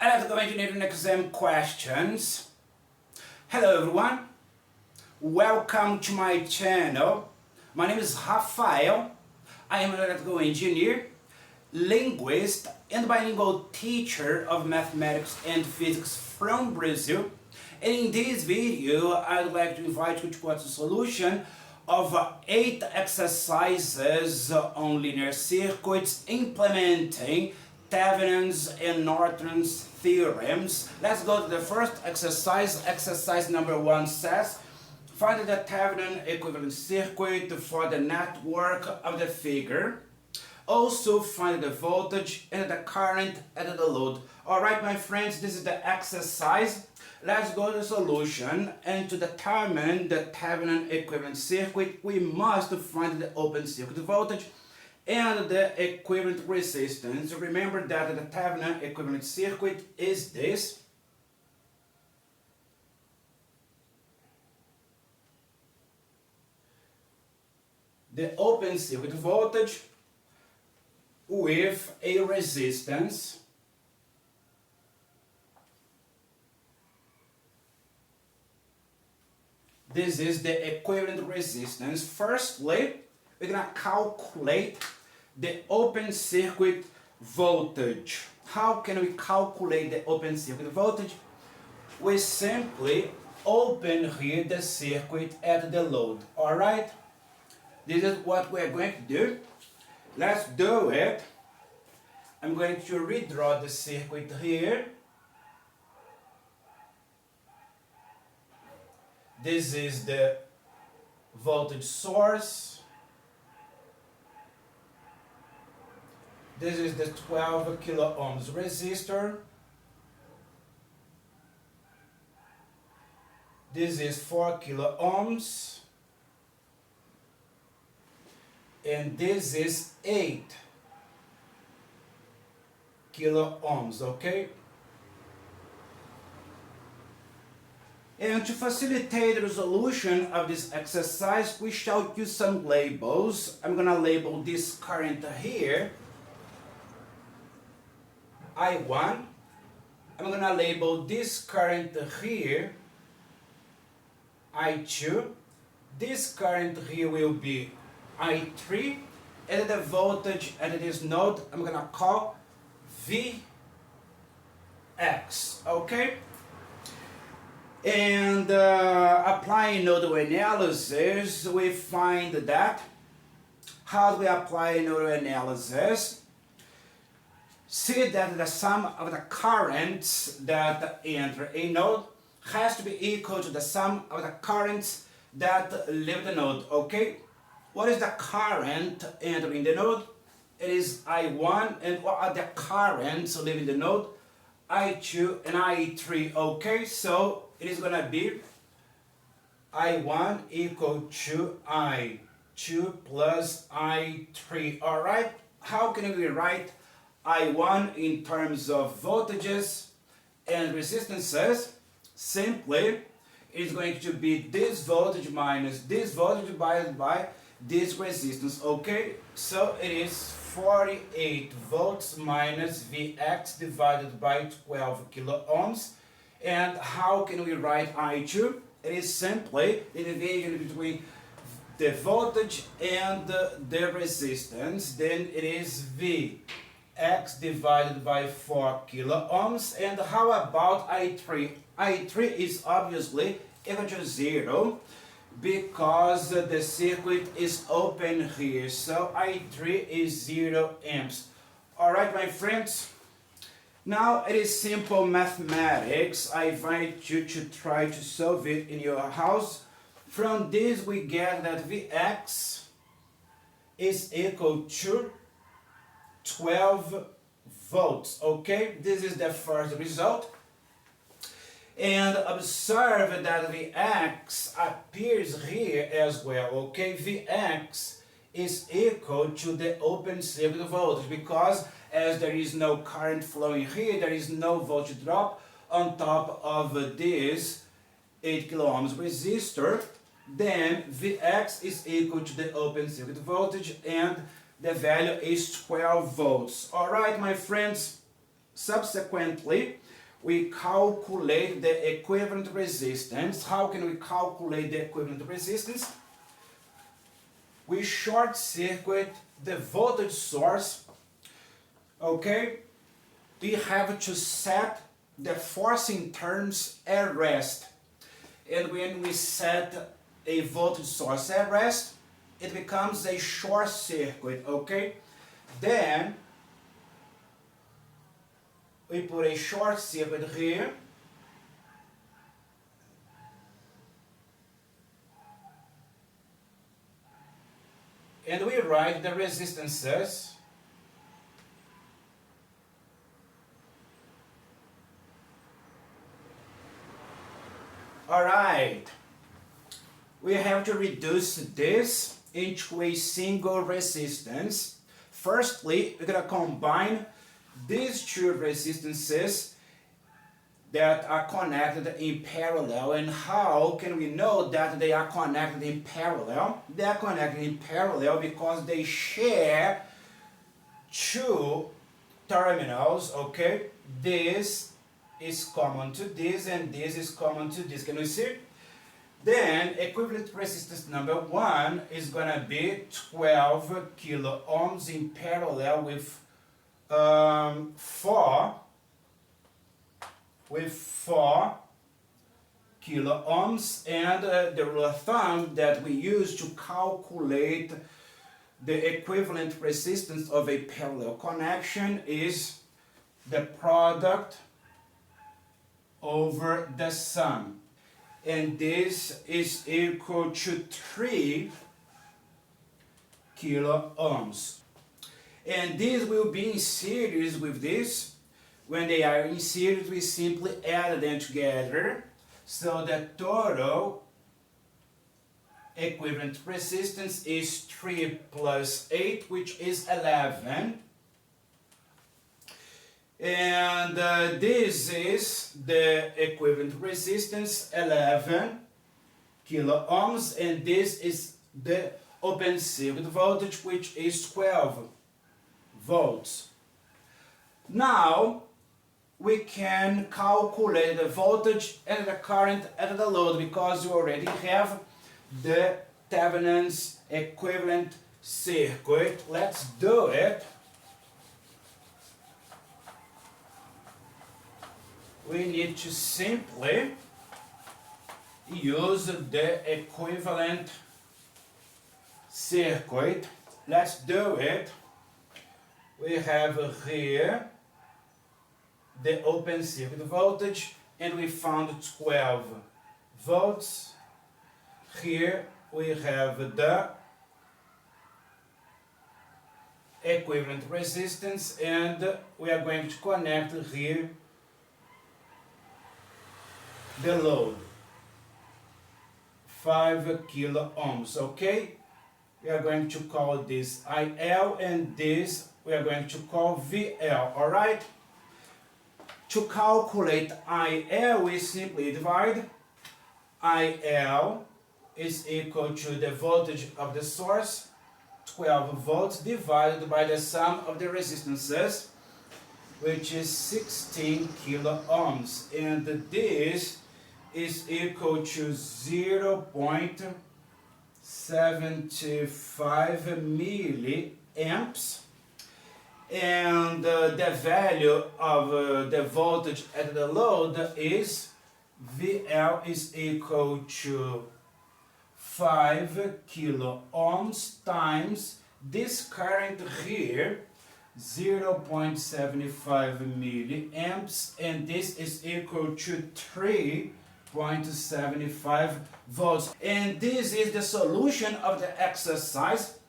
Electrical engineering exam questions. Hello everyone, welcome to my channel. My name is Rafael. I am an electrical engineer, linguist, and bilingual teacher of mathematics and physics from Brazil. And in this video, I'd like to invite you to watch the solution of 8 exercises on linear circuits implementing Thevenin's and Norton's theorems. Let's go to the first exercise. Exercise number 1 says, find the Thevenin equivalent circuit for the network of the figure. Also find the voltage and the current at the load. Alright my friends, this is the exercise. Let's go to the solution, and to determine the Thevenin equivalent circuit, we must find the open circuit voltage and the equivalent resistance. Remember that the Thevenin equivalent circuit is this. The open circuit voltage with a resistance This is the equivalent resistance. Firstly, we're going to calculate the open circuit voltage. How can we calculate the open circuit voltage? We simply open here the circuit at the load. Alright? This is what we're going to do. Let's do it. I'm going to redraw the circuit here. This is the voltage source. This is the 12 kilo ohms resistor. This is 4 kilo ohms. And this is 8 kilo ohms, okay? And to facilitate the resolution of this exercise, we shall use some labels. I'm going to label this current here I1. I'm going to label this current here I2. This current here will be I3. And the voltage at this node, I'm going to call Vx. Okay? And applying nodal analysis, we find that. How do we apply nodal analysis? See that the sum of the currents that enter a node has to be equal to the sum of the currents that leave the node. Okay? What is the current entering the node? It is I1. And what are the currents leaving the node? I2 and I3. Okay? So it is going to be I1 equal to I2 plus I3. Alright? How can we write I1 in terms of voltages and resistances? Simply, it is going to be this voltage minus this voltage divided by this resistance. Okay? So it is 48 volts minus Vx divided by 12 kilo ohms. And how can we write I2? It is simply the division between the voltage and the resistance. Then it is Vx divided by 4 kilo ohms. And how about I3? I3 is obviously equal to 0 because the circuit is open here. So I3 is 0 amps. Alright my friends? Now it is simple mathematics. I invite you to try to solve it in your house. From this we get that Vx is equal to 12 volts. Okay, this is the first result. And observe that Vx appears here as well. Okay, Vx is equal to the open circuit voltage because as there is no current flowing here, there is no voltage drop on top of this 8 kilo ohms resistor. Then Vx is equal to the open circuit voltage and the value is 12 volts. Alright my friends, Subsequently, we calculate the equivalent resistance. How can we calculate the equivalent resistance? We short circuit the voltage source. Okay, we have to set the forcing terms at rest. And when we set a voltage source at rest, it becomes a short circuit, okay? Then we put a short circuit here. And we write the resistances. Alright, we have to reduce this into a single resistance. Firstly, we're going to combine these two resistances that are connected in parallel. And how can we know that they are connected in parallel? They are connected in parallel because they share two terminals, okay? This is common to this and this is common to this. Can you see? Then equivalent resistance number 1 is going to be 12 kilo ohms in parallel with 4 kilo ohms, and the rule of thumb that we use to calculate the equivalent resistance of a parallel connection is the product over the sum. And this is equal to 3 kilo ohms. And this will be in series with this. When they are in series, we simply add them together. So the total equivalent resistance is 3 plus 8, which is 11. And this is the equivalent resistance, 11 kilo ohms, and this is the open circuit voltage, which is 12 volts. Now we can calculate the voltage and the current at the load because we already have the Thevenin's equivalent circuit. Let's do it. We need to simply use the equivalent circuit. Let's do it. We have here the open circuit voltage, and we found 12 volts. Here we have the equivalent resistance, and we are going to connect here the load, 5 kilo ohms, okay? We are going to call this IL, and this we are going to call VL, alright? To calculate IL, we simply divide. IL is equal to the voltage of the source, 12 volts, divided by the sum of the resistances, which is 16 kilo ohms. And this is equal to 0.75 milliamps. And the value of the voltage at the load is VL is equal to 5 kilo ohms times this current here, 0.75 milliamps, and this is equal to 3.75 volts. And this is the solution of the exercise.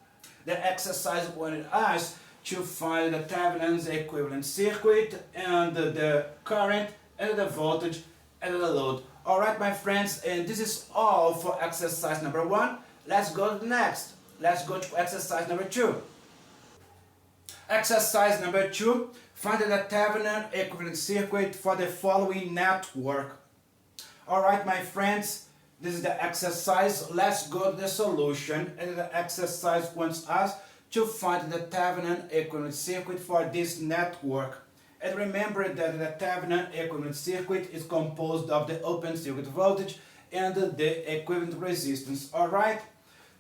The exercise wanted us to find the Thevenin's equivalent circuit and the current and the voltage and the load. Alright, my friends, and this is all for exercise number 1. Let's go to the next. Let's go to exercise number 2. Exercise number 2, find the Thevenin equivalent circuit for the following network. Alright, my friends, this is the exercise. Let's go to the solution, and the exercise wants us to find the Thevenin equivalent circuit for this network. And remember that the Thevenin equivalent circuit is composed of the open circuit voltage and the equivalent resistance. Alright?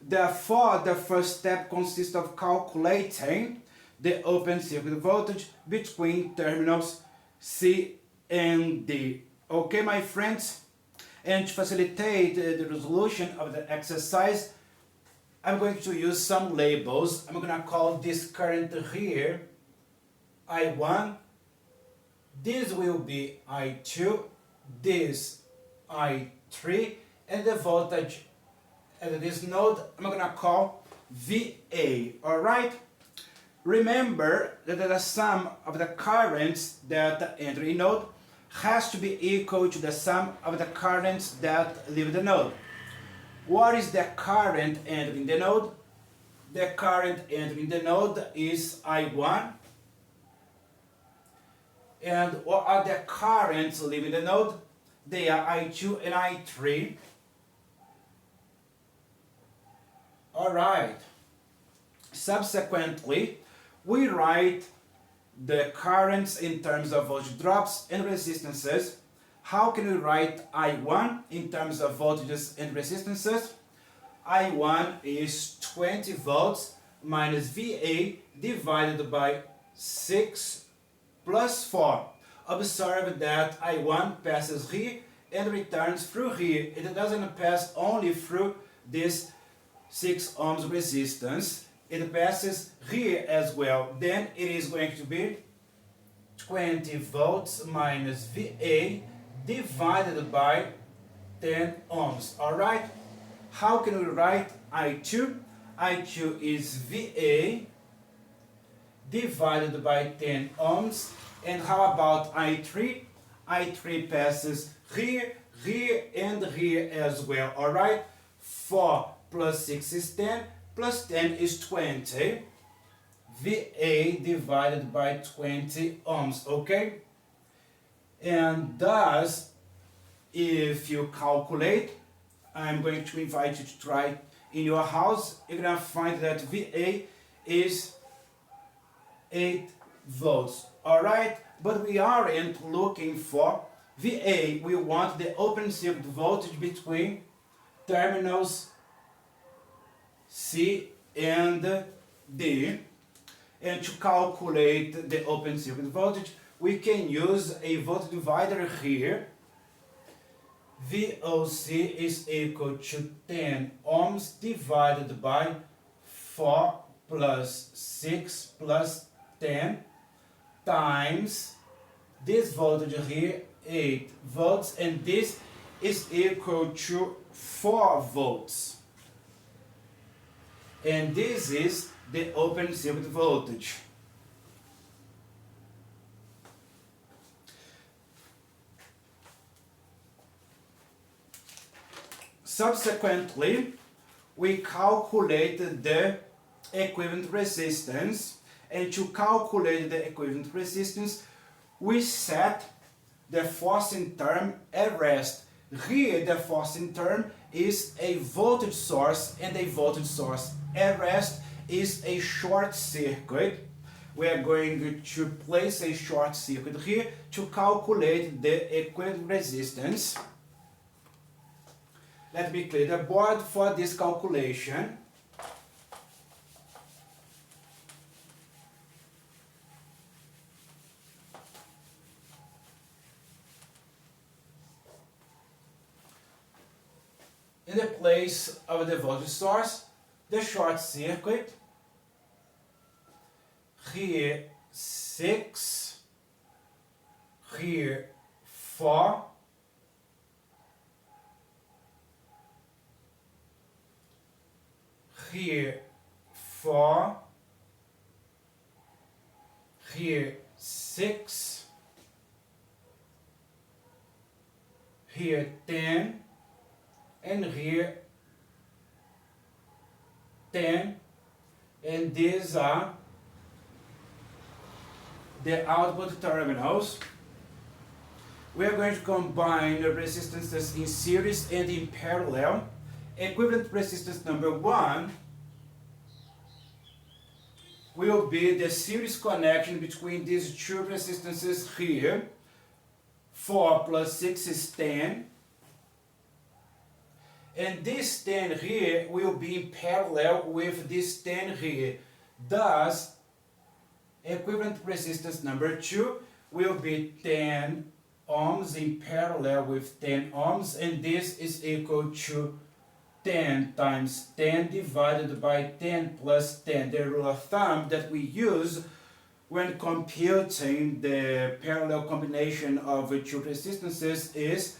Therefore, the first step consists of calculating the open circuit voltage between terminals C and D. Okay, my friends? And to facilitate the resolution of the exercise, I'm going to use some labels. I'm going to call this current here I1. This will be I2. This I3. And the voltage at this node, I'm going to call VA. Alright? Remember that the sum of the currents that enter a node has to be equal to the sum of the currents that leave the node. What is the current entering the node? The current entering the node is I1. And what are the currents leaving the node? They are I2 and I3. Alright. Subsequently, we write the currents in terms of voltage drops and resistances. How can we write I1 in terms of voltages and resistances? I1 is 20 volts minus VA divided by 6 plus 4. Observe that I1 passes here and returns through here. It doesn't pass only through this 6 ohms resistance. It passes here as well. Then it is going to be 20 volts minus VA divided by 10 ohms. Alright? How can we write I2? I2 is VA divided by 10 ohms. And how about I3? I3 passes here, here, and here as well. Alright? 4 plus 6 is 10. Plus 10 is 20. VA divided by 20 ohms, okay? And thus, if you calculate, I'm going to invite you to try in your house, you're going to find that VA is 8 volts, alright? But we aren't looking for VA, we want the open circuit voltage between terminals C and D. And to calculate the open circuit voltage, we can use a voltage divider here. VOC is equal to 10 ohms divided by 4 plus 6 plus 10 times this voltage here, 8 volts, and this is equal to 4 volts. And this is the open circuit voltage. Subsequently, we calculated the equivalent resistance, and to calculate the equivalent resistance, we set the forcing term at rest. Here, the forcing term is a voltage source, and a voltage source at rest is a short circuit. We are going to place a short circuit here to calculate the equivalent resistance. Let me clear the board for this calculation. In the place of the voltage source, the short circuit, here 6, here 4, here 4, here 6, here 10, and here 10, and these are the output terminals. We are going to combine the resistances in series and in parallel. Equivalent resistance number 1 will be the series connection between these two resistances here. 4 plus 6 is 10. And this 10 here will be in parallel with this 10 here. Thus, equivalent resistance number 2 will be 10 ohms in parallel with 10 ohms, and this is equal to 10 times 10 divided by 10 plus 10. The rule of thumb that we use when computing the parallel combination of two resistances is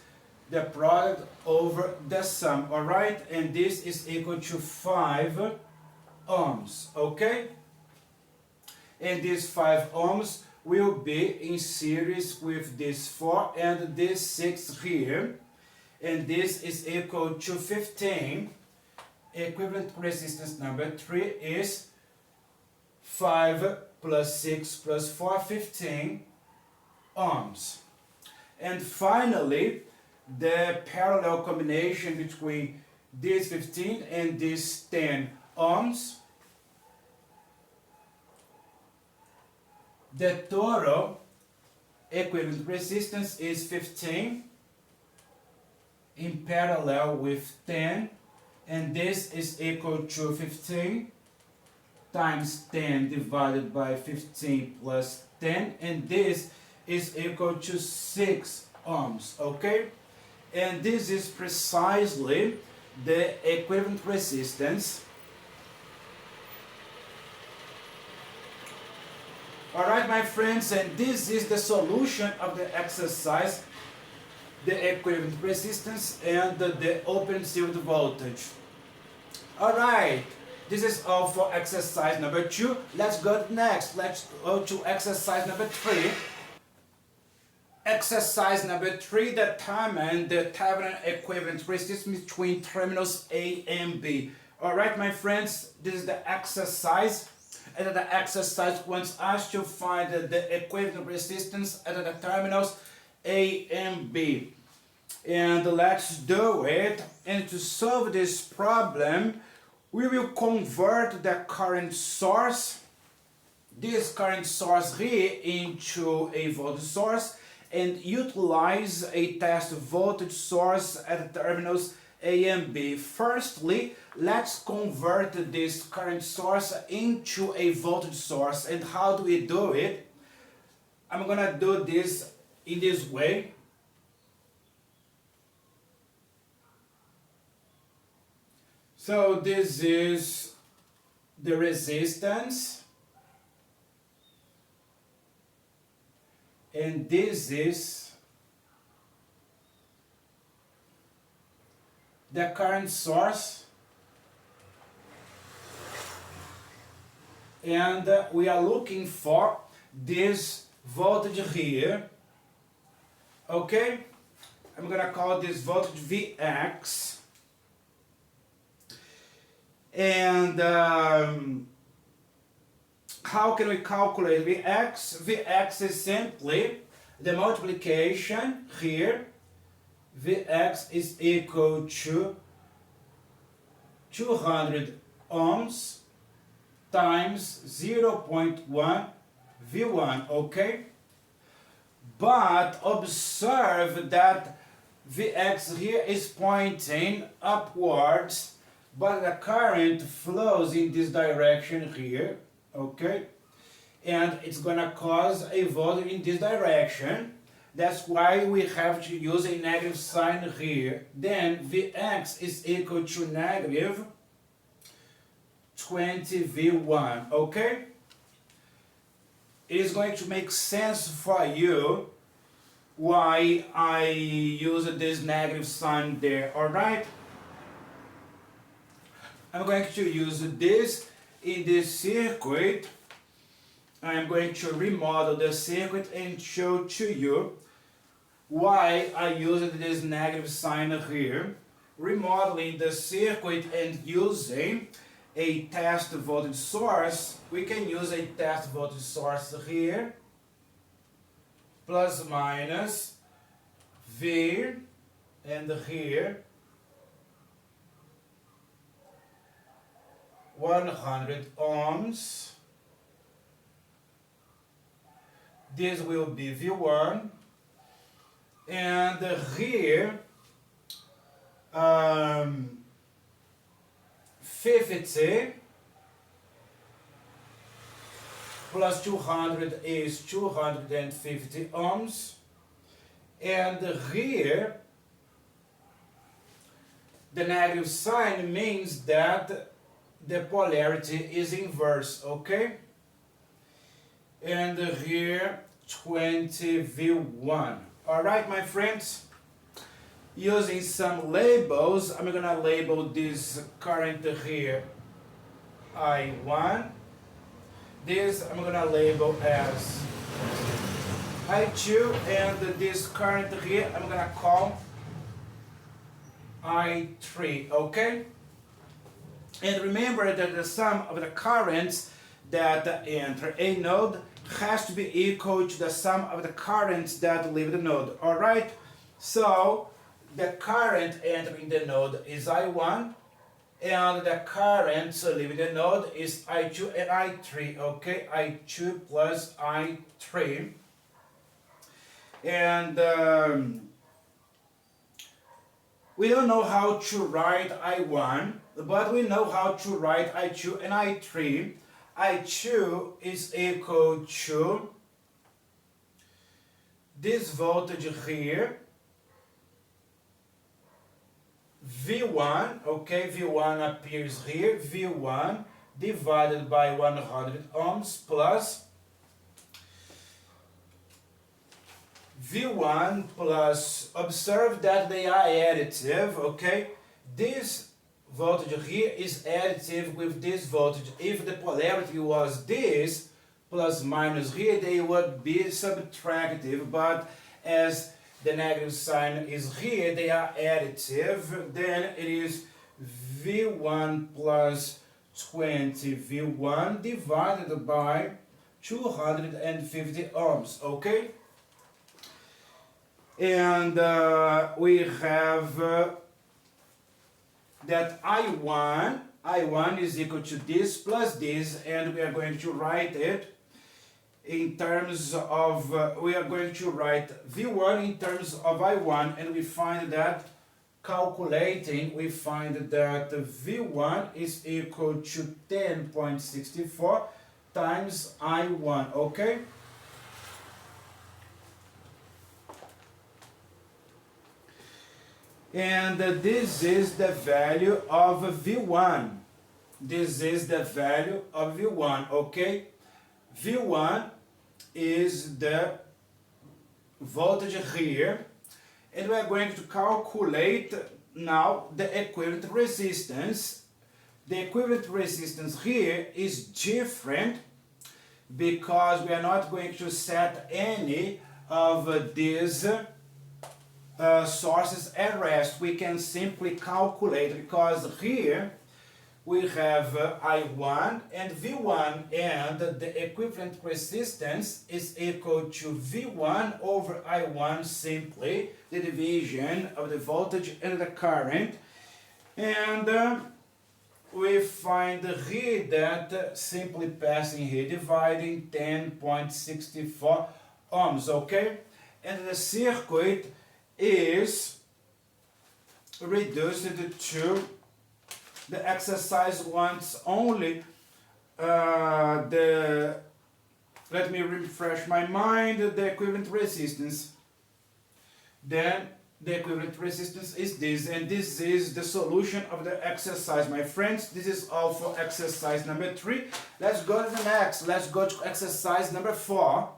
the product over the sum, alright? And this is equal to 5 ohms, okay? And these 5 ohms will be in series with this 4 and this 6 here. And this is equal to 15. Equivalent resistance number 3 is 5 plus 6 plus 4, 15 ohms. And finally, the parallel combination between this 15 and this 10 ohms. The total equivalent resistance is 15 in parallel with 10, and this is equal to 15 times 10 divided by 15 plus 10, and this is equal to 6 ohms, okay? And this is precisely the equivalent resistance. Alright, my friends, and this is the solution of the exercise, the equivalent resistance and the open circuit voltage. Alright, this is all for exercise number 2. Let's go next. Let's go to exercise number 3. Exercise number 3, determine the Thevenin equivalent resistance between terminals A and B. Alright, my friends, this is the exercise. And the exercise wants us to find the equivalent resistance at the terminals A and B. And let's do it. And to solve this problem, we will convert the current source, this current source here, into a voltage source and utilize a test voltage source at the terminals A and B. Firstly, let's convert this current source into a voltage source. And how do we do it? I'm gonna do this in this way. So this is the resistance, and this is the current source, and we are looking for this voltage here, okay? I'm gonna call this voltage Vx, and how can we calculate Vx? Vx is simply the multiplication here. Vx is equal to 200 ohms times 0.1 V1, okay? But observe that Vx here is pointing upwards, but the current flows in this direction here, okay? And it's gonna cause a voltage in this direction. That's why we have to use a negative sign here. Then Vx is equal to negative 20 V1, okay? It is going to make sense for you why I use this negative sign there, alright? I'm going to use this in this circuit. I'm going to remodel the circuit and show to you why I used this negative sign here. Remodeling the circuit and using a test voltage source, we can use a test voltage source here, plus minus V, and here 100 ohms, this will be V1, and here 50 plus 200 is 250 ohms, and here the negative sign means that the polarity is inverse, okay? And here 20 V1. Alright, my friends, using some labels, I'm gonna label this current here I1. This I'm gonna label as I2, and this current here I'm gonna call I3, okay? And remember that the sum of the currents that enter a node has to be equal to the sum of the currents that leave the node, alright? So the current entering the node is I1, and the current leaving the node is I2 and I3, okay? I2 plus I3. And we don't know how to write I1, but we know how to write I2 and I3. I2 is equal to this voltage here, V1, okay, V1 appears here, V1 divided by 100 ohms plus V1 plus, observe that they are additive, okay? This voltage here is additive with this voltage. If the polarity was this plus minus here, they would be subtractive, but as the negative sign is here, they are additive, then it is V1 plus 20 V1 divided by 250 ohms, okay? And we have that I1 is equal to this plus this, and we are going to write it in terms of, we are going to write V1 in terms of I1, and we find that calculating, we find that V1 is equal to 10.64 times I1, okay? And this is the value of V1. This is the value of V1, okay? V1 is the voltage here, and we are going to calculate now the equivalent resistance. The equivalent resistance here is different because we are not going to set any of these sources at rest. We can simply calculate, because here we have I1 and V1, and the equivalent resistance is equal to V1 over I1, simply the division of the voltage and the current. And we find here that simply passing here, dividing 10.64 ohms, okay? And the circuit is reduced to, the exercise wants only let me refresh my mind, the equivalent resistance. Then the equivalent resistance is this, and this is the solution of the exercise, my friends. This is all for exercise number 3. Let's go to the next. Let's go to exercise number 4.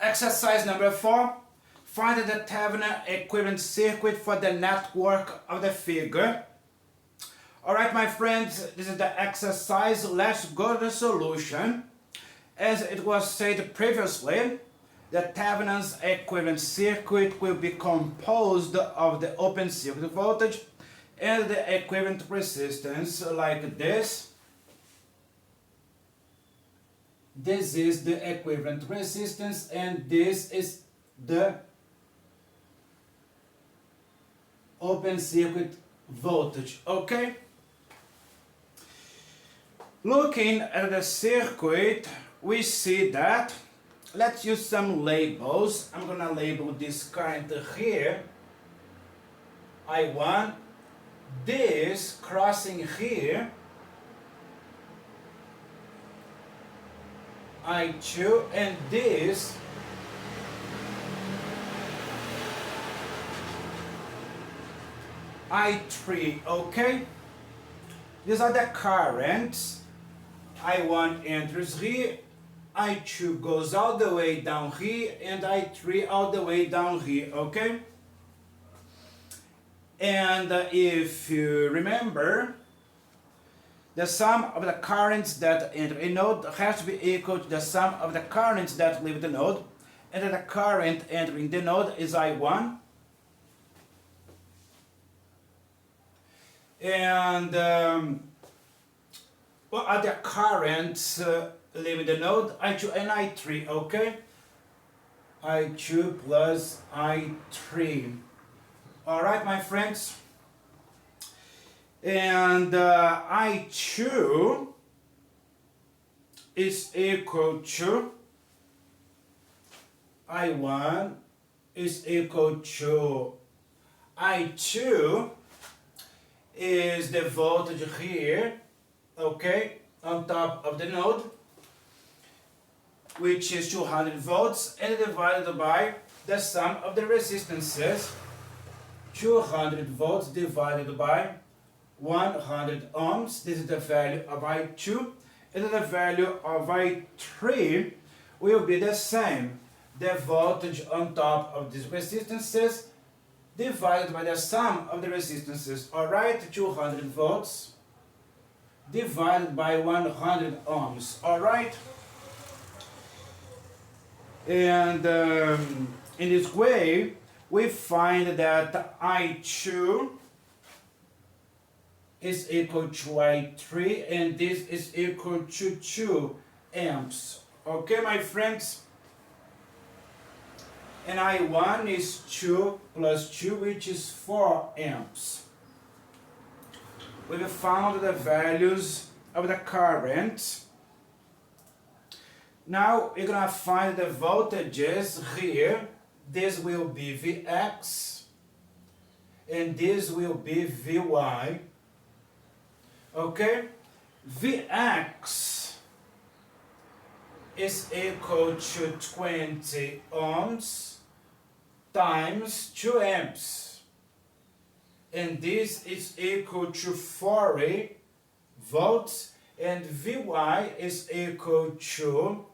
Exercise number 4. Find the Thevenin equivalent circuit for the network of the figure. Alright, my friends, this is the exercise. Let's go to the solution. As it was said previously, the Thevenin's equivalent circuit will be composed of the open circuit voltage and the equivalent resistance, like this. This is the equivalent resistance, and this is the open circuit voltage, okay? Looking at the circuit, we see that, let's use some labels. I'm gonna label this current here, I1, this crossing here, I2, and this I3, okay? These are the currents. I1 enters here, I2 goes all the way down here, and I3 all the way down here, okay? And if you remember, the sum of the currents that enter a node has to be equal to the sum of the currents that leave the node, and the current entering the node is I1. And what are the currents leaving the node? I2 and I3, okay? I2 plus I3. Alright, my friends? And I2 is equal to I1 is equal to I2 is the voltage here, okay, on top of the node, which is 200 volts, and divided by the sum of the resistances, 200 volts divided by 100 ohms. This is the value of I2, and the value of I3 will be the same. The voltage on top of these resistances divided by the sum of the resistances. Alright, 200 volts divided by 100 ohms. Alright? And in this way, we find that I2 is equal to I3, and this is equal to 2 amps. Okay, my friends? And I1 is 2 plus 2, which is 4 amps. We've found the values of the current. Now we're going to find the voltages here. This will be Vx, and this will be Vy. Okay? Vx is equal to 20 ohms times 2 amps, and this is equal to 40 volts, and Vy is equal to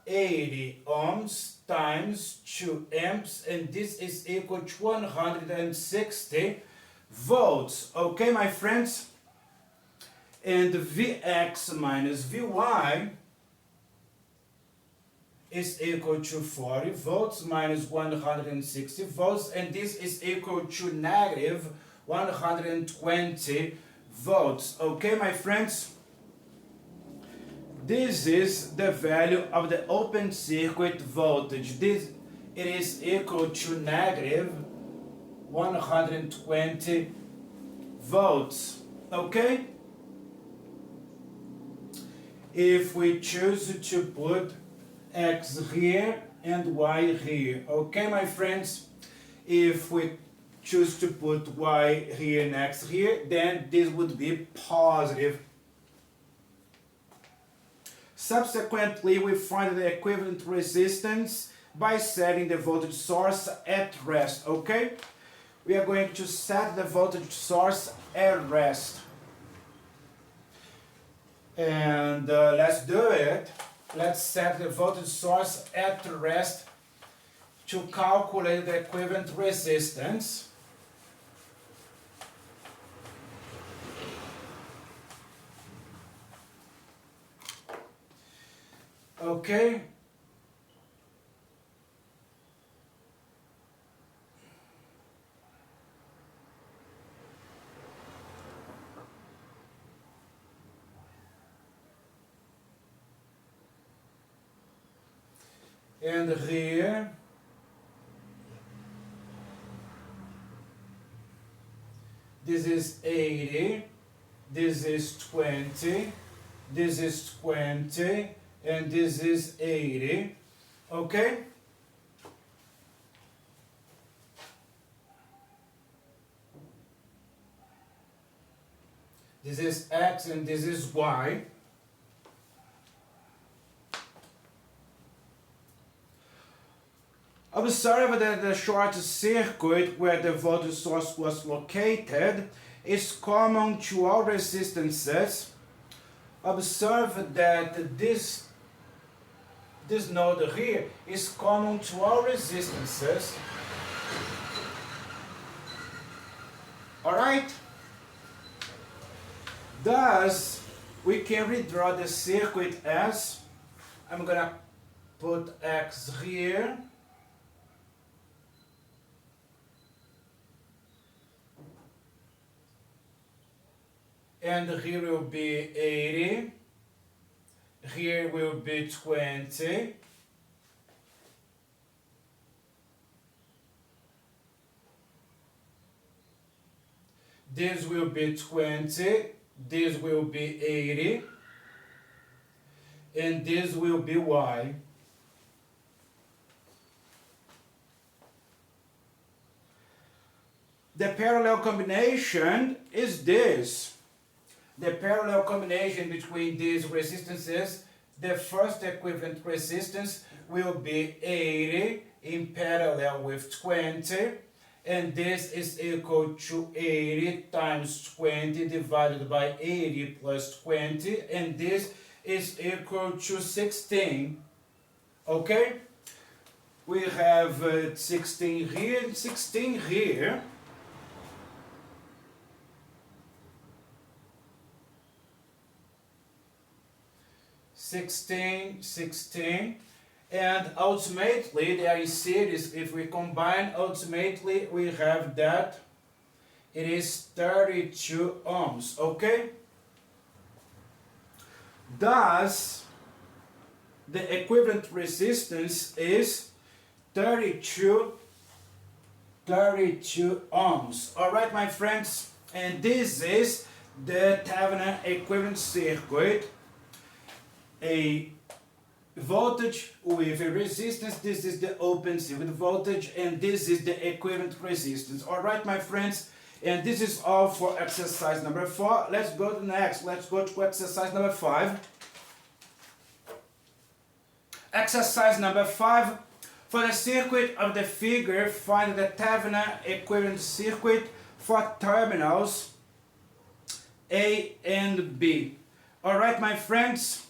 80 ohms times 2 amps, and this is equal to 160 volts. Okay, my friends? And Vx minus Vy is equal to 40 volts minus 160 volts, and this is equal to negative 120 volts. Okay, my friends? This is the value of the open circuit voltage. It is equal to negative 120 volts. Okay? If we choose to put X here and Y here. Okay, my friends? If we choose to put Y here and X here, then this would be positive. Subsequently, we find the equivalent resistance by setting the voltage source at rest. Okay? We are going to set the voltage source at rest. And let's do it. Let's set the voltage source at rest to calculate the equivalent resistance. Okay. And here this is 80, this is 20, this is 20, and this is 80, okay? This is X and this is Y. Observe that the short circuit where the voltage source was located is common to all resistances. Observe that this node here is common to all resistances. Alright? Thus, we can redraw the circuit as, I'm gonna put X here, and here will be 80, here will be 20, this will be 20, this will be 80, and this will be Y. The parallel combination is this. The parallel combination between these resistances, the first equivalent resistance will be 80 in parallel with 20, and this is equal to 80 times 20 divided by 80 plus 20, and this is equal to 16. Okay? We have 16 here and 16 here. Sixteen, and ultimately they are in series. If we combine, ultimately we have that it is 32 ohms, okay? Thus, the equivalent resistance is 32 ohms. Alright, my friends, and this is the Thevenin equivalent circuit. A voltage with a resistance, this is the open circuit voltage, and this is the equivalent resistance. Alright, my friends, and this is all for exercise number 4. Let's go to next. Let's go to exercise number 5. Exercise number 5. For the circuit of the figure, find the Thevenin equivalent circuit for terminals A and B. Alright, my friends,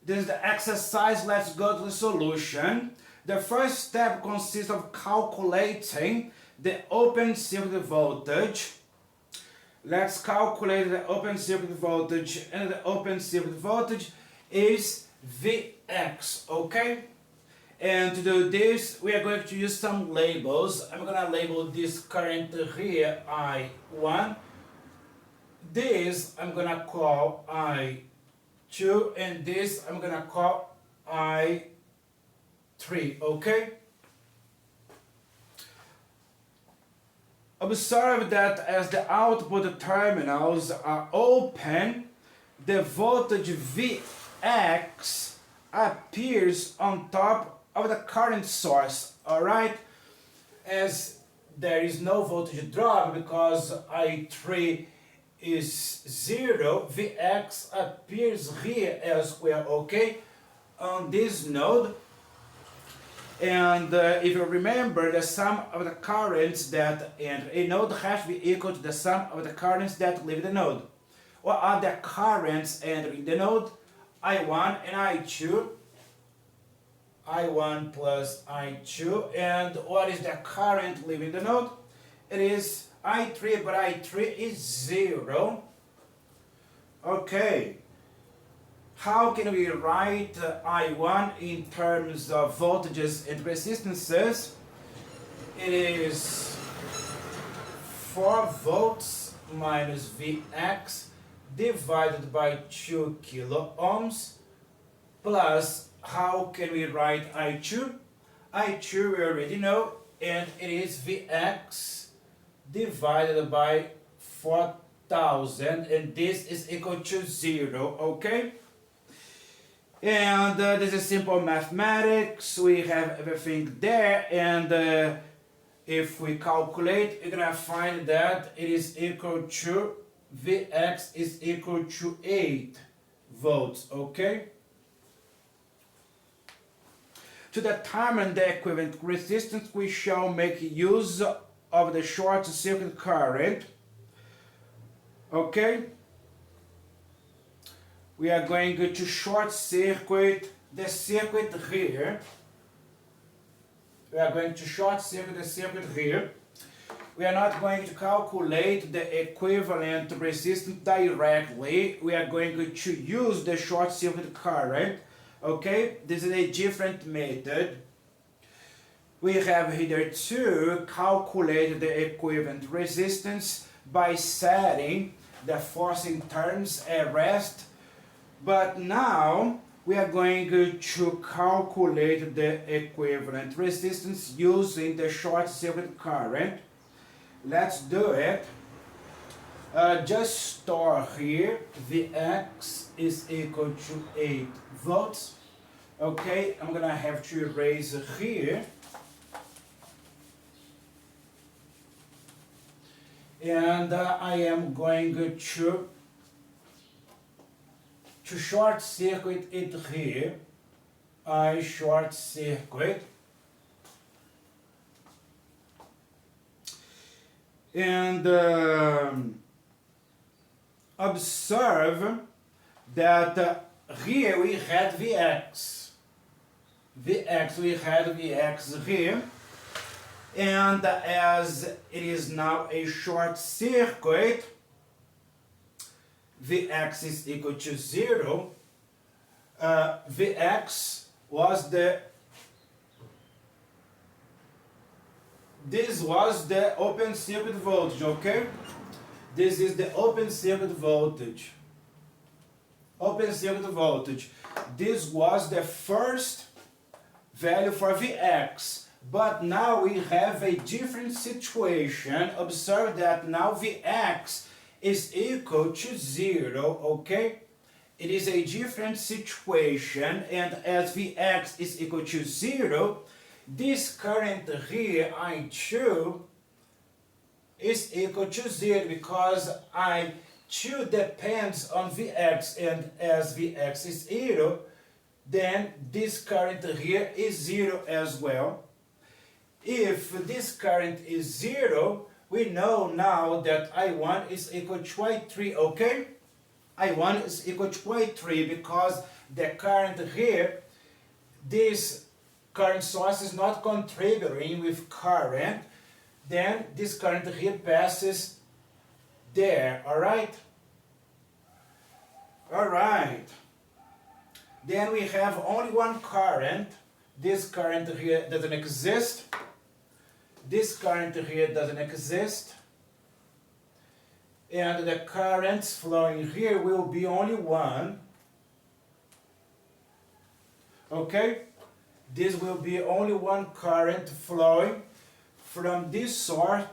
this is the exercise. Let's go to the solution. The first step consists of calculating the open circuit voltage. Let's calculate the open circuit voltage, and the open circuit voltage is Vx, okay? And to do this, we are going to use some labels. I'm going to label this current here I1. This I'm going to call I2, and this I'm gonna call I3, okay? Observe that as the output terminals are open, the voltage Vx appears on top of the current source, alright? As there is no voltage drop because I3 is 0, Vx appears here as well, okay, on this node. And if you remember, the sum of the currents that enter a node has to be equal to the sum of the currents that leave the node. What are the currents entering the node? I1 and I2. I1 plus I2. And what is the current leaving the node? It is I3, but I3 is 0. Okay. How can we write I1 in terms of voltages and resistances? It is 4 volts minus Vx divided by 2 kilo ohms plus, how can we write I2? I2 we already know, and it is Vx divided by 4,000, and this is equal to 0, okay? And this is simple mathematics. We have everything there, and if we calculate, we're gonna find that it is equal to Vx is equal to 8 volts, okay? To determine the equivalent resistance, we shall make use of the short circuit current, okay? We are going to short circuit the circuit here. We are going to short circuit the circuit here. We are not going to calculate the equivalent resistance directly. We are going to use the short circuit current. Okay, this is a different method. We have here to calculate the equivalent resistance by setting the forcing terms at rest. But now we are going to calculate the equivalent resistance using the short circuit current. Let's do it. Just store here Vx is equal to 8 volts. Okay, I'm gonna have to erase here. And I am going to short circuit it here. I short circuit. And observe that here we had Vx. We had Vx here. And as it is now a short circuit, Vx is equal to 0. Vx was this was the open circuit voltage, okay? This is the open circuit voltage. Open circuit voltage. This was the first value for Vx. But now we have a different situation. Observe that now Vx is equal to 0, okay? It is a different situation, and as Vx is equal to 0, this current here, I2, is equal to 0 because I2 depends on Vx, and as Vx is 0, then this current here is 0 as well. If this current is 0, we know now that I1 is equal to I3, okay? I1 is equal to I3 because the current here, this current source is not contributing with current, then this current here passes there, alright? Alright. Then we have only one current. This current here doesn't exist. This current here doesn't exist. And the currents flowing here will be only one. Okay? This will be only one current flowing from this source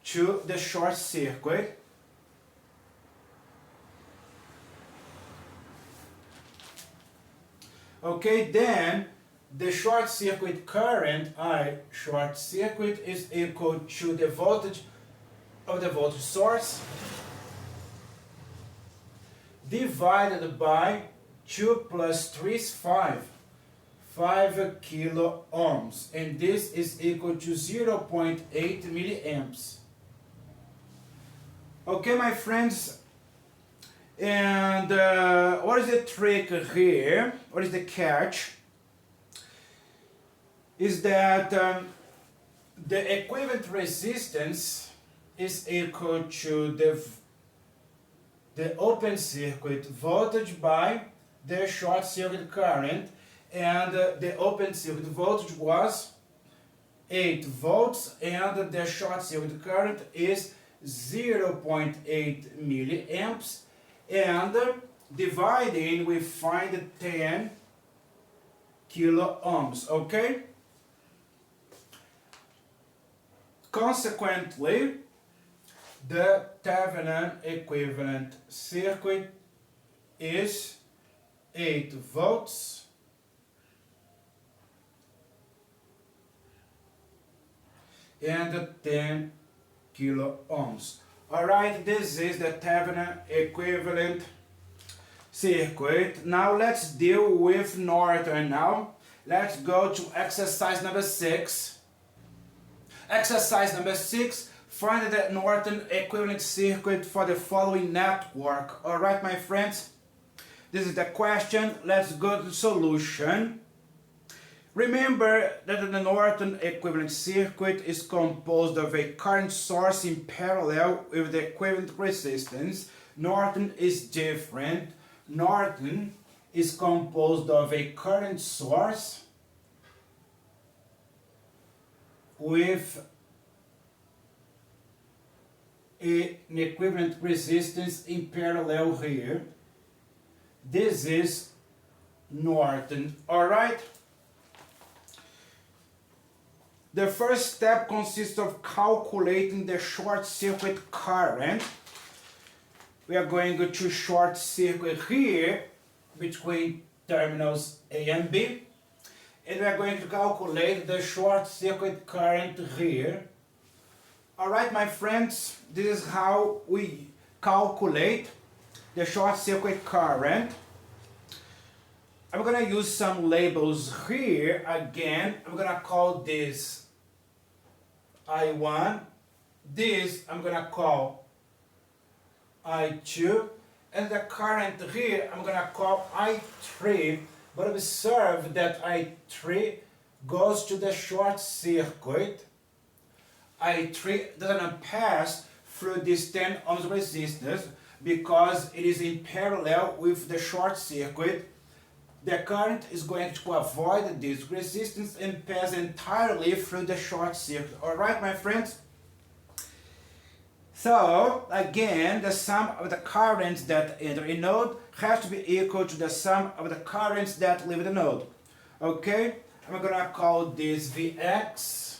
to the short circuit. Okay, then the short circuit current, I short circuit, is equal to the voltage of the voltage source divided by 2 plus 3 is 5 kilo ohms, and this is equal to 0.8 milliamps. Okay, my friends, and what is the trick here? What is the catch? Is that the equivalent resistance is equal to the open circuit voltage by the short circuit current, and the open circuit voltage was 8 volts and the short circuit current is 0.8 milliamps, and dividing we find 10 kilo ohms, okay? Consequently, the Thevenin equivalent circuit is 8 volts and 10 kilo ohms. Alright, this is the Thevenin equivalent circuit. Now let's deal with Norton now. Let's go to exercise number 6. Exercise number 6, find the Norton equivalent circuit for the following network. Alright, my friends, this is the question. Let's go to the solution. Remember that the Norton equivalent circuit is composed of a current source in parallel with the equivalent resistance. Norton is different. Norton is composed of a current source with an equivalent resistance in parallel here. This is Norton. Alright? The first step consists of calculating the short circuit current. We are going to short circuit here between terminals A and B, and we are going to calculate the short circuit current here. Alright, my friends, this is how we calculate the short circuit current. I'm going to use some labels here. Again, I'm going to call this I1. This I'm going to call I2. And the current here I'm going to call I3. But observe that I3 goes to the short circuit. I3 doesn't pass through this 10 ohms resistance because it is in parallel with the short circuit. The current is going to avoid this resistance and pass entirely through the short circuit. Alright, my friends? So, again, the sum of the currents that enter a node has to be equal to the sum of the currents that leave the node. Okay? I'm going to call this Vx.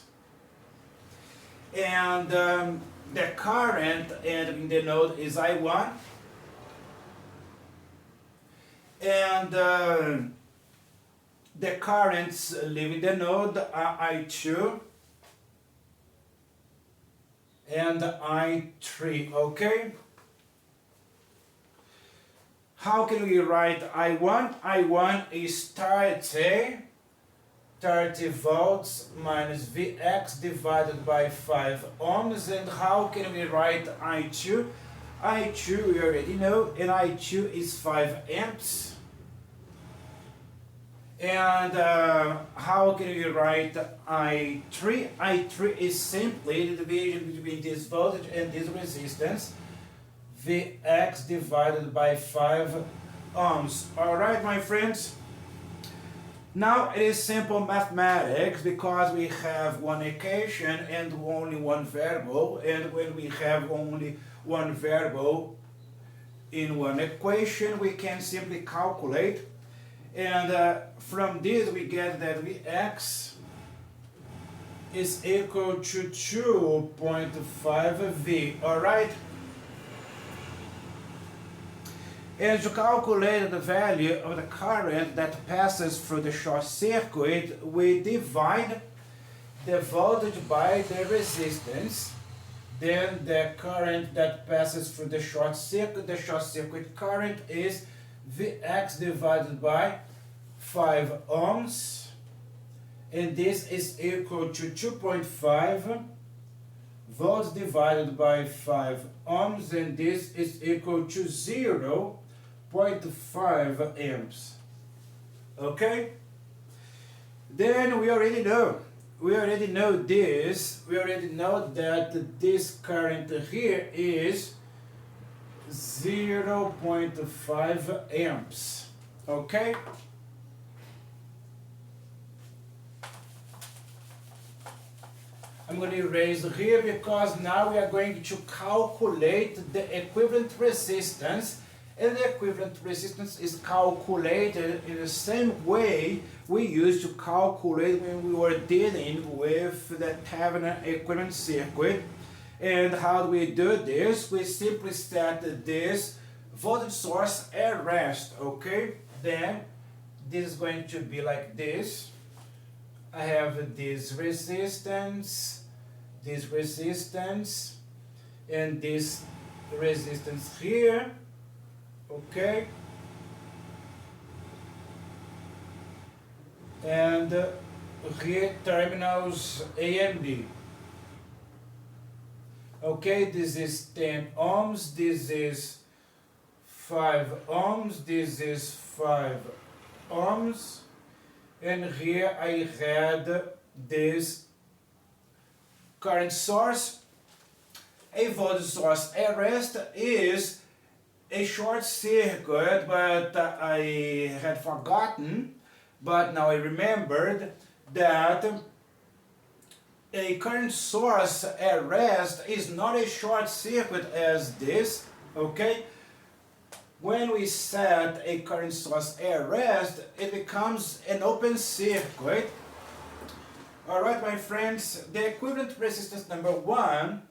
And the current entering the node is I1. And the currents leaving the node are I2 and I3, okay? How can we write I1? I1 is 30 volts minus Vx divided by 5 ohms. And how can we write I2? I2 we already know, and I2 is 5 amps. And how can we write I3? I3 is simply the division between this voltage and this resistance, Vx divided by 5 ohms. Alright, my friends? Now it is simple mathematics because we have one equation and only one variable, and when we have only one variable in one equation, we can simply calculate. And from this we get that Vx is equal to 2.5 V, alright? And to calculate the value of the current that passes through the short circuit, we divide the voltage by the resistance. Then the current that passes through the short circuit current is Vx divided by 5 ohms, and this is equal to 2.5 volts divided by 5 ohms, and this is equal to 0.5 amps. Okay? Then we already know this. We already know that this current here is 0.5 amps. Okay? I'm going to erase here because now we are going to calculate the equivalent resistance, and the equivalent resistance is calculated in the same way we used to calculate when we were dealing with the Thevenin equivalent circuit. And how do we do this? We simply set this voltage source at rest, okay? then this is going to be like this. I have this resistance, and this resistance here, okay? And here terminals A and B. Okay, this is 10 ohms, this is 5 ohms, this is 5 ohms, and here I had this current source. A voltage source at rest is a short circuit, but I had forgotten, but now I remembered that a current source at rest is not a short circuit as this, okay? When we set a current source at rest, it becomes an open circuit. Alright, my friends, the equivalent resistance number 1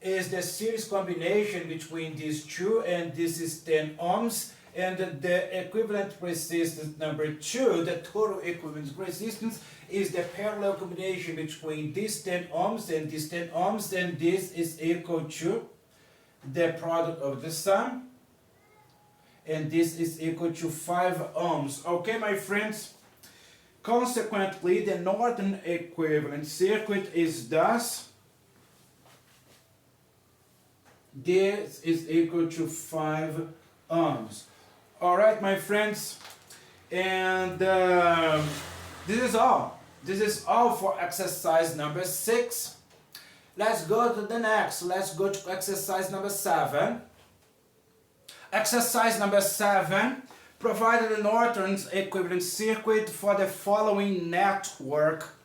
is the series combination between these two, and this is 10 ohms, and the equivalent resistance number 2, the total equivalent resistance, is the parallel combination between these 10 ohms and these 10 ohms, and this is equal to the product of the sum, and this is equal to 5 ohms. Okay, my friends? Consequently, the Norton equivalent circuit is thus, this is equal to 5 ohms. Alright, my friends, and this is all. This is all for exercise number 6. Let's go to the next. Let's go to exercise number 7. Exercise number 7 provided the Norton's equivalent circuit for the following network.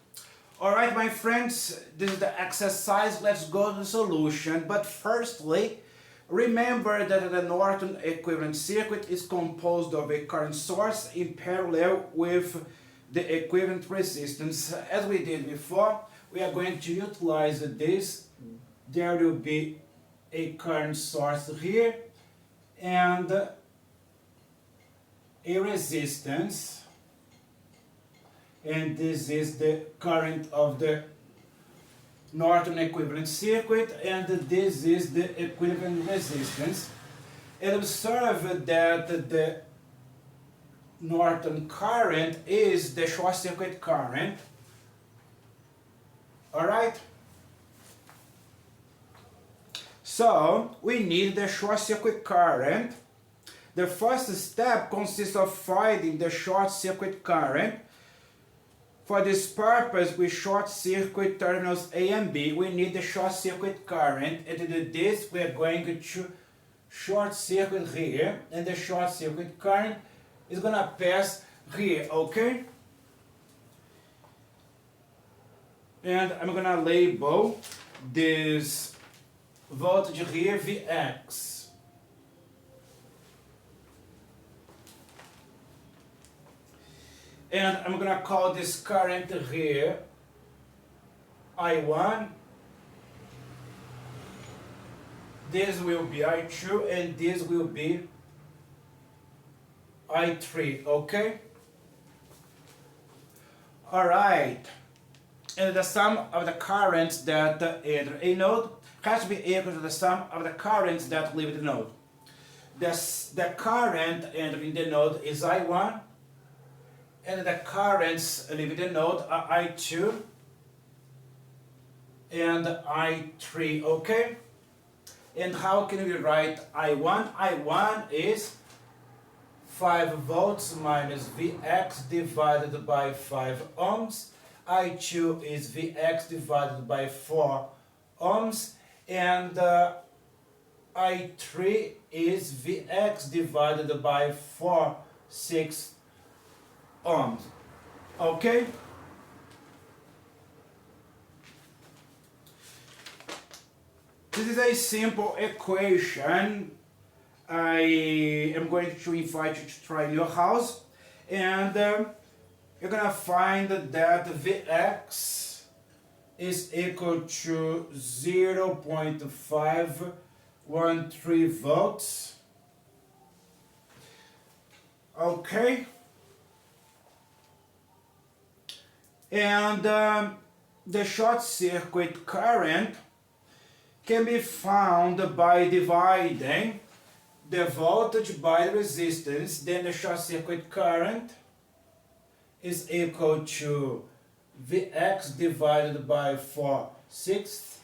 Alright, my friends, this is the exercise. Let's go to the solution. But firstly, remember that the Norton equivalent circuit is composed of a current source in parallel with the equivalent resistance. As we did before, we are going to utilize this. There will be a current source here and a resistance, and this is the current of the Norton equivalent circuit, and this is the equivalent resistance. And observe that the Norton current is the short circuit current. Alright? So, we need the short circuit current. The first step consists of finding the short circuit current. For this purpose, we short circuit terminals A and B. We need the short circuit current, and to do this, we are going to short circuit here, and the short circuit current is going to pass here, okay? And I'm going to label this voltage here Vx. And I'm going to call this current here I1. This will be I2, and this will be I3, okay? Alright. And the sum of the currents that enter a node has to be equal to the sum of the currents that leave the node. The current entering the node is I1, and the currents leaving the node are I2 and I3, okay? And how can we write I1? I1 is 5 volts minus Vx divided by 5 ohms. I2 is Vx divided by 4 ohms. And I3 is Vx divided by 6 ohms. Okay? This is a simple equation. I am going to invite you to try in your house, and you're going to find that Vx is equal to 0.513 volts. Okay, and the short circuit current can be found by dividing the voltage by the resistance. Then the short circuit current is equal to Vx divided by 4/6,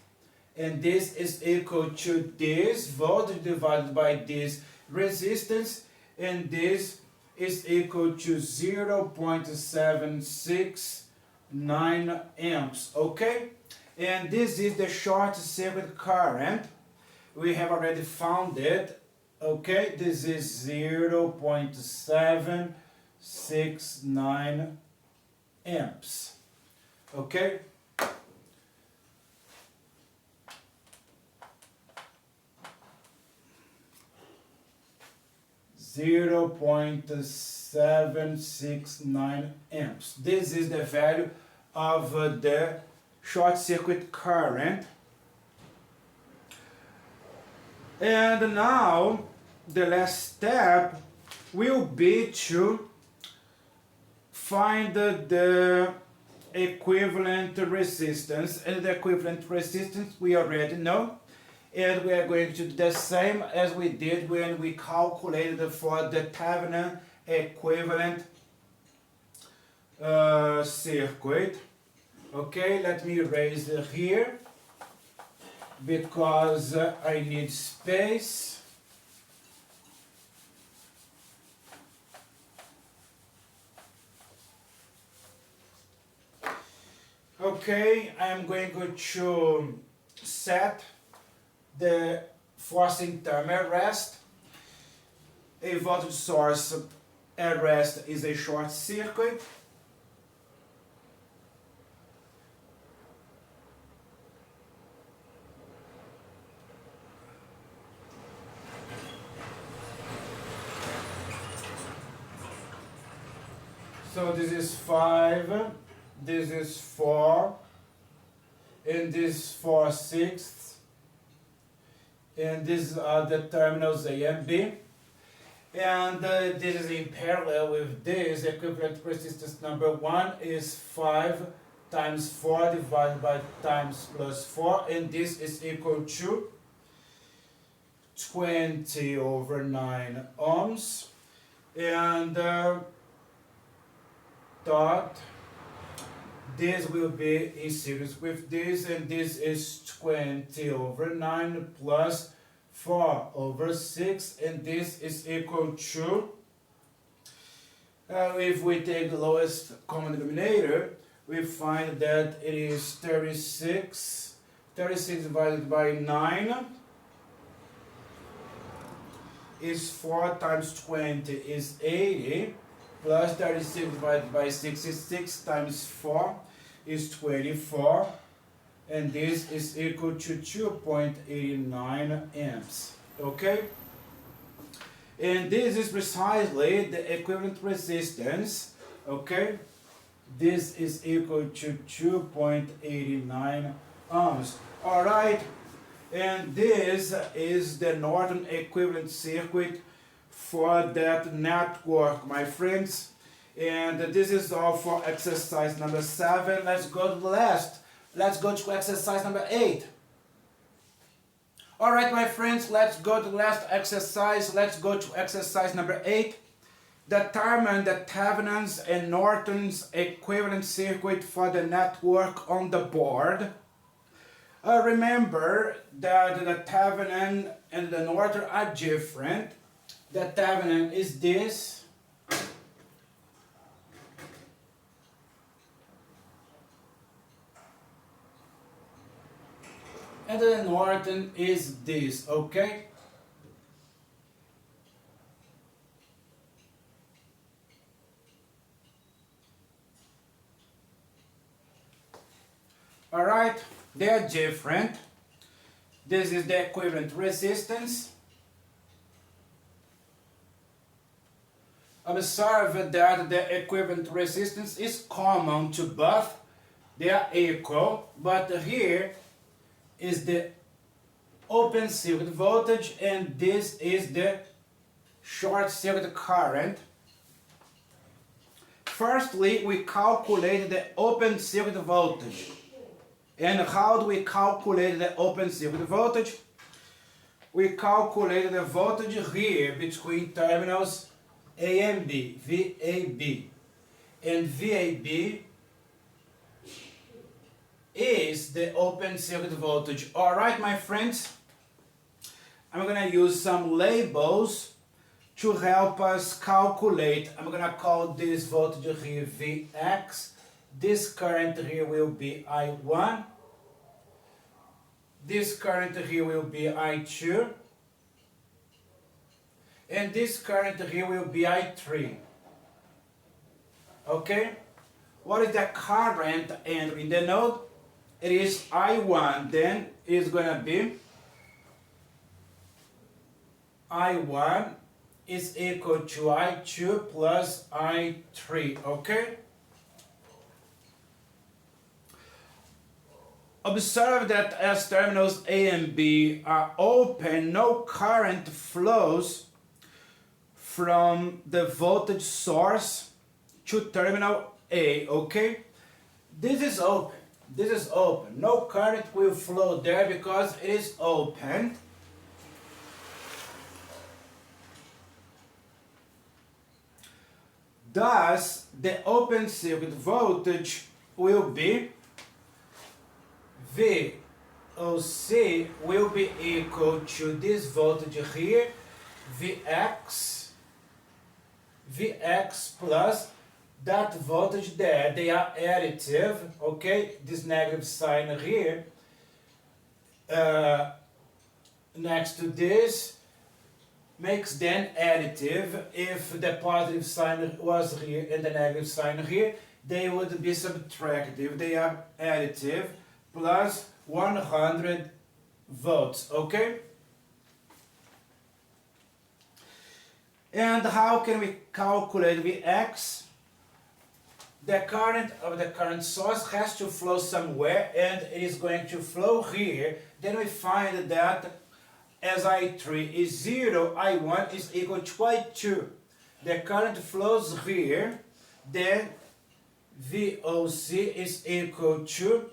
and this is equal to this voltage divided by this resistance, and this is equal to 0.769 amps. Okay, and this is the short circuit current. We have already found it. Okay, this is 0.769 amps. Okay, 0.769 amps. This is the value of the short circuit current. And now the last step will be to find the equivalent resistance, and the equivalent resistance we already know, and we are going to do the same as we did when we calculated for the Thevenin equivalent circuit. Okay, let me erase it here because I need space. Okay, I'm going to set the forcing term at rest. A voltage source at rest is a short circuit. So this is 5, this is 4, and this is 4/6, and these are the terminals A and B, and this is in parallel with this. Equivalent resistance number 1 is 5 times 4 divided by times plus 4, and this is equal to 20/9 ohms, and dot, this will be in series with this, and this is 20/9 plus 4/6, and this is equal to, if we take the lowest common denominator, we find that it is 36. 36 divided by 9 is 4 times 20 is 80, plus 36 divided by 66 times 4 is 24, and this is equal to 2.89 amps. Okay, and this is precisely the equivalent resistance. Okay, this is equal to 2.89 ohms. All right, and this is the Norton equivalent circuit for that network, my friends. And this is all for exercise number 7. Let's go to the last. Let's go to exercise number 8. All right, my friends, let's go to the last exercise. Let's go to exercise number 8. Determine the Thevenin's and Norton's equivalent circuit for the network on the board. Remember that the Thevenin and the Norton are different. The Thevenin is this, and the Norton is this. Okay, all right, they are different. This is the equivalent resistance. Observe that the equivalent resistance is common to both. They are equal, but here is the open circuit voltage, and this is the short circuit current. Firstly, we calculate the open circuit voltage. And how do we calculate the open circuit voltage? We calculate the voltage here between terminals A and B, VAB. And VAB is the open circuit voltage. Alright, my friends? I'm going to use some labels to help us calculate. I'm going to call this voltage here Vx. This current here will be I1. This current here will be I2. And this current here will be I3. Okay? What is the current entering the node? It is I1. Then it's going to be I1 is equal to I2 plus I3, okay? Observe that as terminals A and B are open, no current flows from the voltage source to terminal A, okay? This is open. This is open. No current will flow there because it is open. Thus, the open circuit voltage will be VOC will be equal to this voltage here, Vx plus that voltage there. They are additive, okay? This negative sign here next to this makes them additive. If the positive sign was here and the negative sign here, they would be subtractive. They are additive plus 100 volts, okay? And how can we calculate Vx? The current of the current source has to flow somewhere, and it is going to flow here. Then we find that as I3 is 0, I1 is equal to I2. The current flows here, then VOC is equal to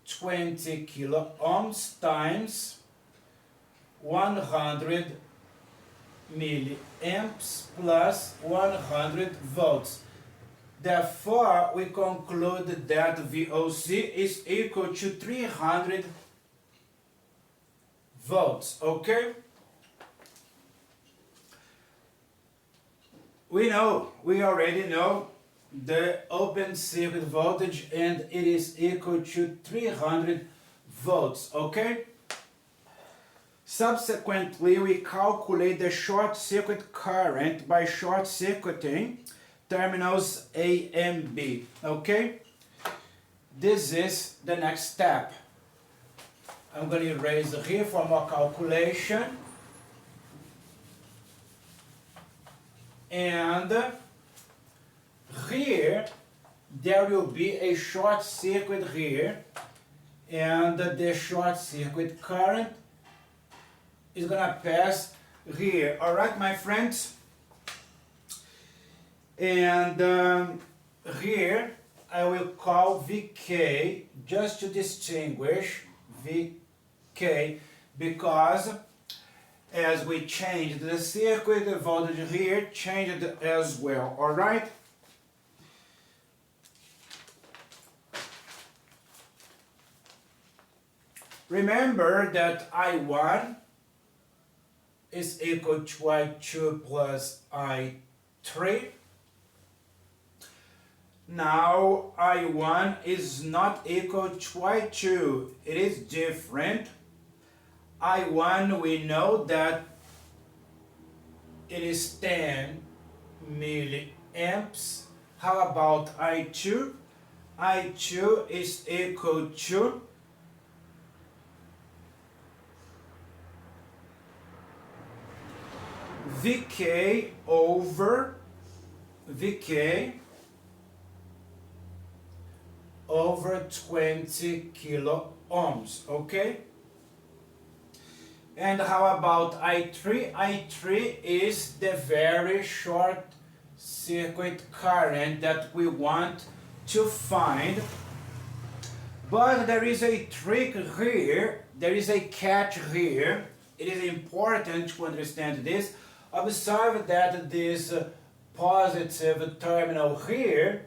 20 kilo ohms times 100 milliamps plus 100 volts. Therefore, we conclude that VOC is equal to 300 volts, okay? We already know the open circuit voltage, and it is equal to 300 volts, okay? Subsequently, we calculate the short circuit current by short circuiting terminals A and B, okay? This is the next step. I'm going to erase here for more calculation. And here, there will be a short circuit here. And the short circuit current is going to pass here. Alright, my friends? And here, I will call VK just to distinguish VK, because as we changed the circuit, the voltage here changed as well, alright? Remember that I1 is equal to I2 plus I3. Now I1 is not equal to I2, it is different. I1, we know that it is 10 milliamps. How about I2? I2 is equal to VK over 20 kilo ohms, okay? And how about I3? I3 is the very short circuit current that we want to find. But there is a trick here, there is a catch here. It is important to understand this. Observe that this positive terminal here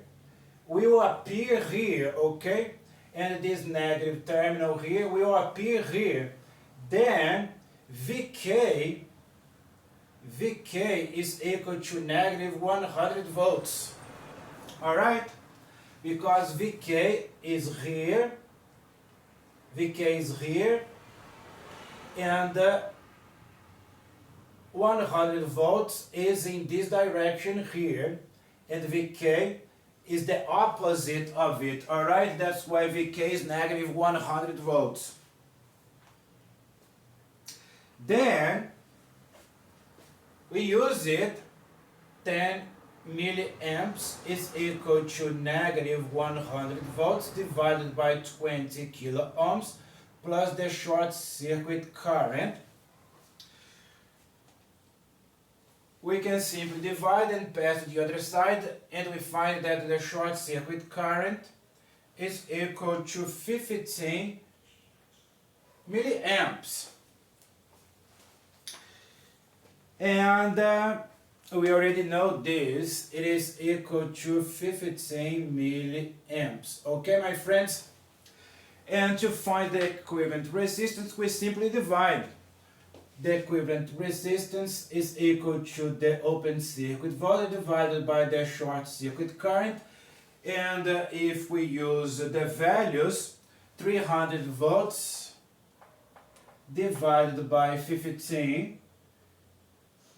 will appear here, okay? And this negative terminal here will appear here. Then Vk is equal to negative 100 volts. Alright? Because Vk is here, and 100 volts is in this direction here, and Vk is the opposite of it. Alright? That's why Vk is negative 100 volts. Then we use it, 10 milliamps is equal to negative 100 volts divided by 20 kilo ohms plus the short circuit current. We can simply divide and pass to the other side, and we find that the short circuit current is equal to 15 milliamps. And we already know this, it is equal to 15 milliamps. Okay, my friends? And to find the equivalent resistance, we simply divide. The equivalent resistance is equal to the open circuit voltage divided by the short circuit current. And if we use the values, 300 volts divided by 15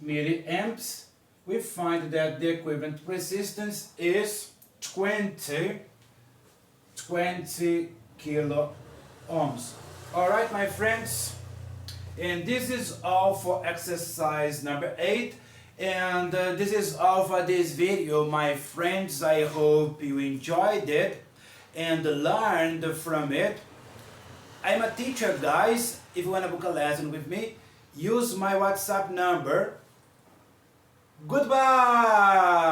milliamps, we find that the equivalent resistance is 20 kilo ohms. Alright, my friends, and this is all for exercise number 8, and this is all for this video, my friends. I hope you enjoyed it and learned from it. I'm a teacher, guys. If you want to book a lesson with me, use my WhatsApp number. Goodbye!